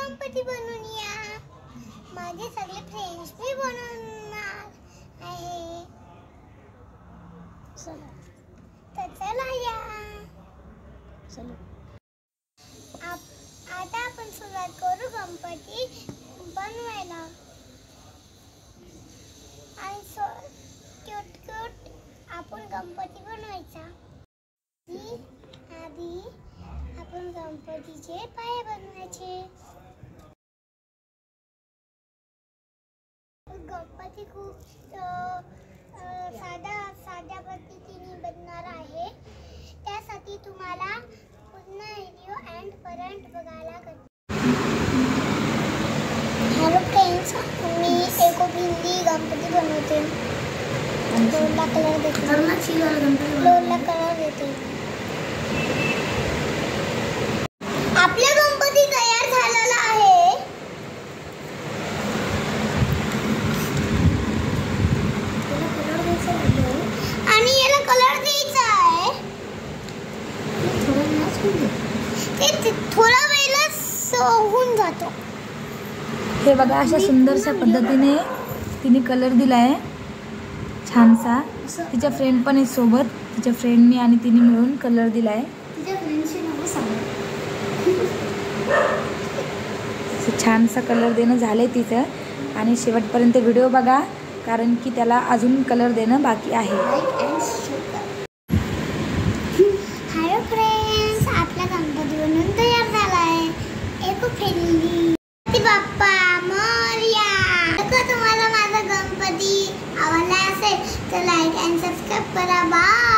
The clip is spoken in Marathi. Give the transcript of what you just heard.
गणपती बनवून या. माझे सगळे फ्रेंड्स भी बनवणार आहे. तर चला या. आता आपण सुरुवात करू गणपती बनवायला. आणि क्यूट आपण गणपती बनवायचा. आधी आपण गणपतीचे पाय बनवायचे. गणपती खूप साध्या पद्धतीने बनणार आहे. त्यासाठी तुम्हाला पूर्ण व्हिडिओ एंड पर्यंत बघायला लागेल. हॅलो फ्रेंड्स, मी एक भिंडी गणपती बनवते. लोला कलर देते. आपला गणपती तयार झालेला आहे. आणि याला कलर द्यायचा आहे. ते थोडा वेळच होऊन जातो. हे बघा, अशा सुंदरशा पद्धतीने तिने कलर दिलाय छानसा. तिच्या फ्रेंड पण आहे सोबत. तिच्या फ्रेंडनी आणि तिने मिळून कलर दिलाय. छानसा कलर देणं झालंय तिचं. आणि शेवटपर्यंत व्हिडिओ बघा, कारण की त्याला अजून कलर देणं बाकी आहे. हॅलो फ्रेंड्स, आपला गणपती बनवून तयार झालाय. एक फेरी बाप्पा मोरया. जर तुम्हाला माझा गणपती आवडला असेल तर लाईक अँड सबस्क्राईब करा. बाय.